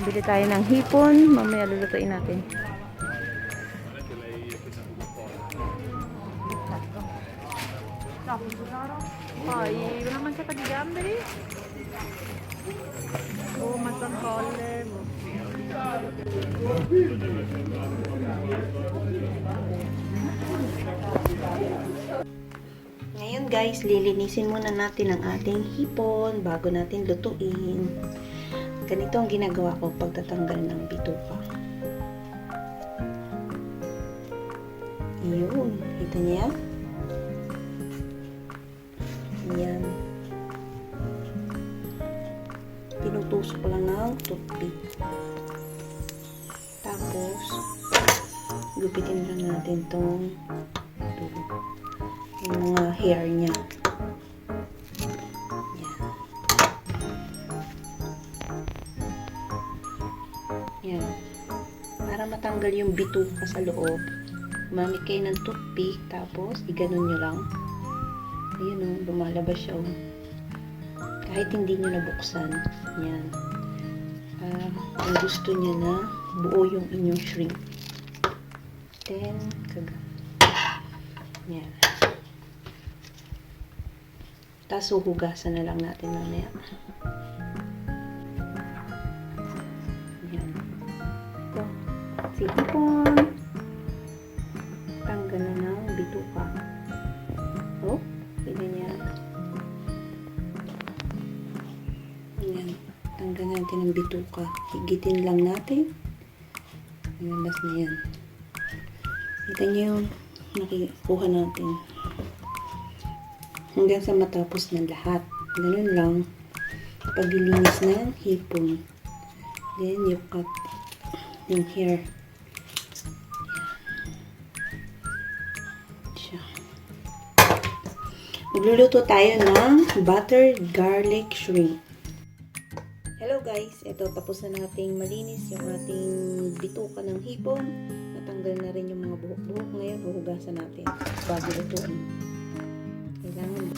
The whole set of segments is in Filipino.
Bili tayo ng hipon. Mamaya lulutuin natin. Ay, naman siya kadi-gambre. Oh, matang color. Ngayon guys, lilinisin muna natin ang ating hipon bago natin lutuin. Ganito ang ginagawa ko pagtatanggal ng bituka. Yun, kita niya? Yan. Pinutusok lang ng toothpick. Tapos, gupitin lang natin tong yung mga hair niya. Yan. Yan. Para matanggal yung bituka sa loob, gumamit kayo ng toothpick, tapos iganon nyo lang. Ayun o, lumalabas siya o. Kahit hindi nyo nabuksan. Yan. Kung gusto nyo na buo yung inyong shrimp. Then, yan. Tapos huhugasan na lang natin mamaya. Yan. Ito. Sipon. Tanggal na ng bituka. Oh, ganyan yan. Ayan. Tanggal natin ang bituka. Higitin lang natin. Ilabas na yan. Kita nyo yung nakikuha natin. Hanggang sa matapos ng lahat. Ganun lang. Paglilinis ng hipon. Then, you cut yung hair. Siya. Magluluto tayo ng buttergarlicshrimp. Hello guys, ito tapos na nating malinis yung ating bituka ng hipon. Natanggal na rin yung mga buhok-buhok. Ngayon, huhugasan natin bago lutuin. Kailangan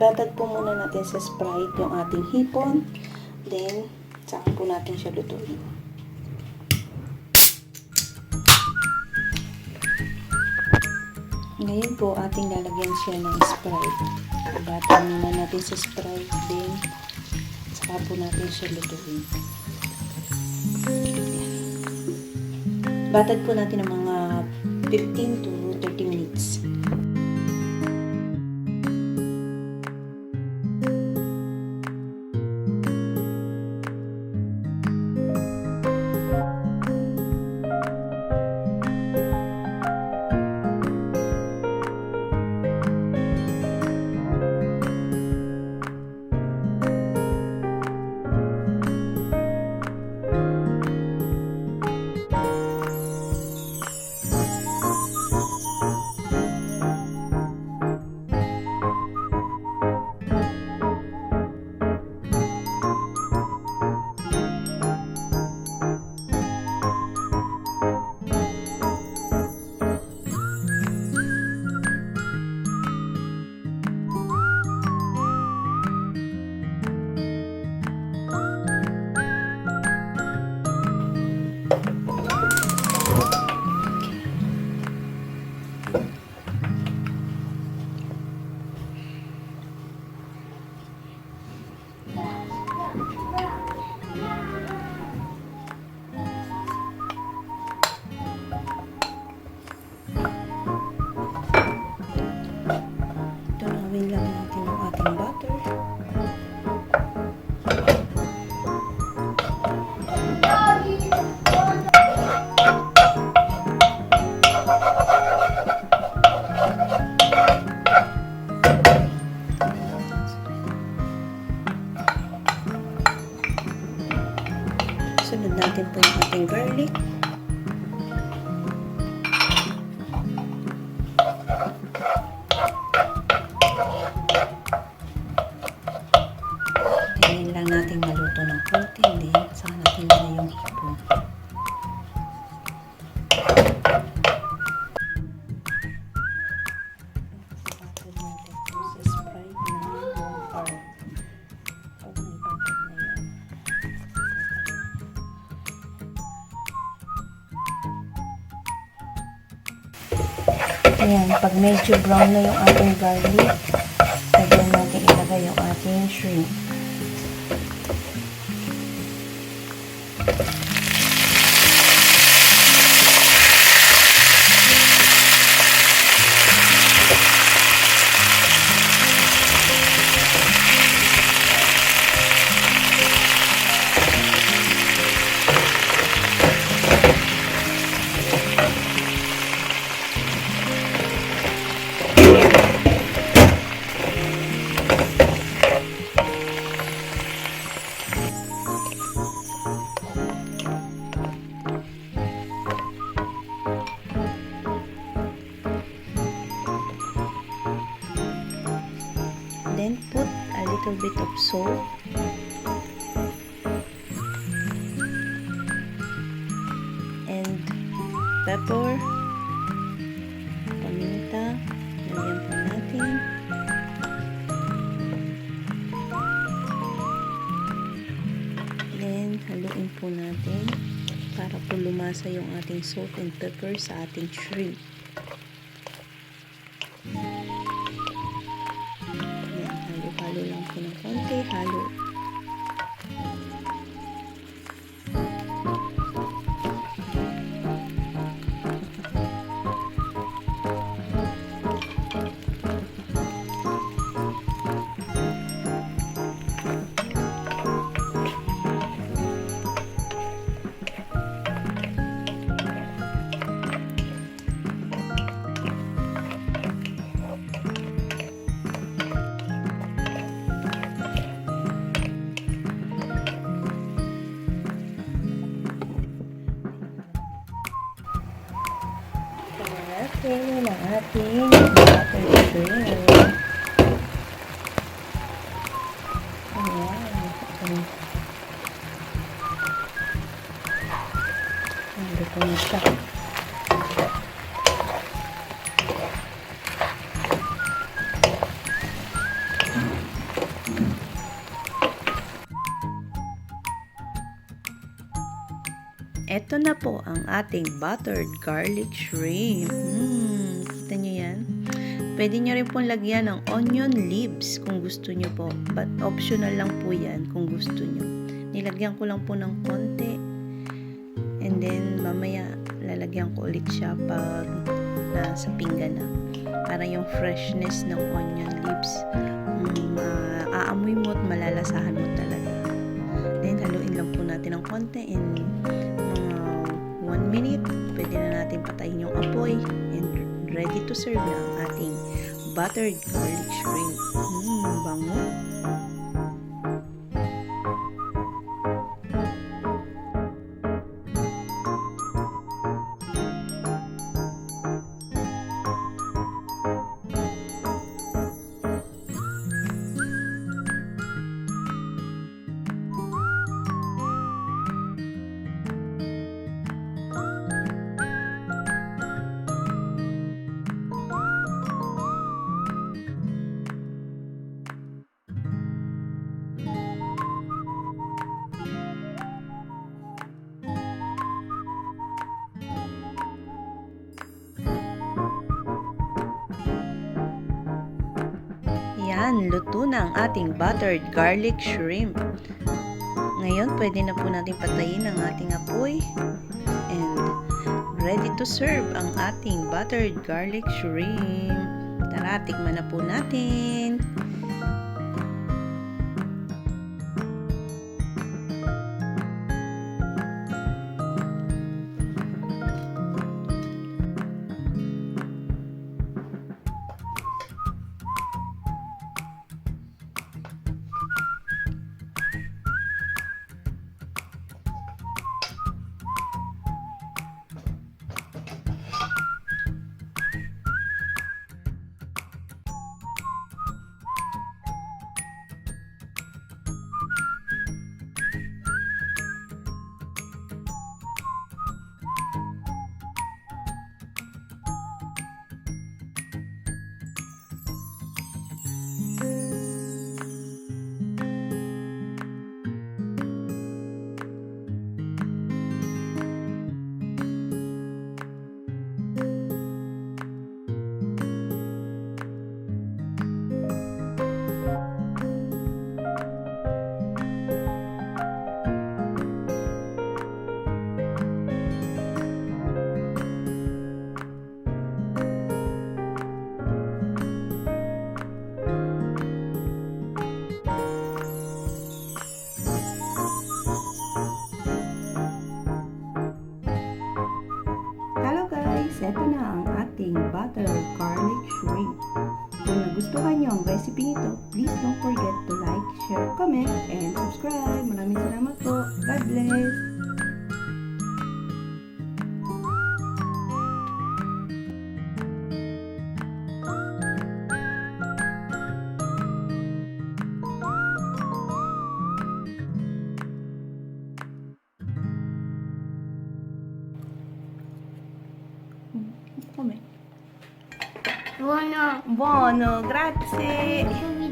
itatag po muna natin sa SPRITE yung ating hipon. Then, saka po natin siya lutuin. Ngayon po, ating lalagyan siya ng SPRITE. Ibatag muna natin sa SPRITE. Then, saka po natin siya lutuin. Batag po natin ng mga 15 to 30 minutes. Haluin lang natin ang ating butter. Sunod natin po yung ating garlic. Hintayin lang natin maluto ng konti, then saka natin na yung hipon. Atin natin po sa SPRITE na 1 hour. Pag may button na yan. Ayan, pag medyo brown na yung ating garlic, pwede natin ilagay yung ating shrimp. Then put a little bit of salt and pepper, paminta, lagyan po natin. Then haluin po natin para po lumasa yung ating salt and pepper sa ating shrimp. Halo lang po ng konti, halo. Natin ang ating butter shrimp. Ayan. Luto na siya. Ito na po ang ating buttered garlic shrimp. Kita nyo yan? Pwede nyo rin pong lagyan ng onion leaves kung gusto nyo po. But optional lang po yan kung gusto nyo. Nilagyan ko lang po ng konti. And then mamaya lalagyan ko ulit siya pag nasa pinggan na. Para yung freshness ng onion leaves aamoy mo at malalasahan mo talaga. Then haluin lang po natin ng konti and 1 minute, pwede na natin patayin yung apoy and ready to serve na ang ating buttered garlic shrimp. Bango. Yan, luto na ang ating buttered garlic shrimp. Ngayon, pwede na po natin patayin ang ating apoy. And ready to serve ang ating buttered garlic shrimp. Tara, tikman na po natin. Hello guys! Ito na ang ating butter garlic shrimp. Kung nagustuhan nyo ang recipe nito, please don't forget to like, share, comment, and subscribe. Maraming salamat po. God bless! Come. Buono. Buono, grazie!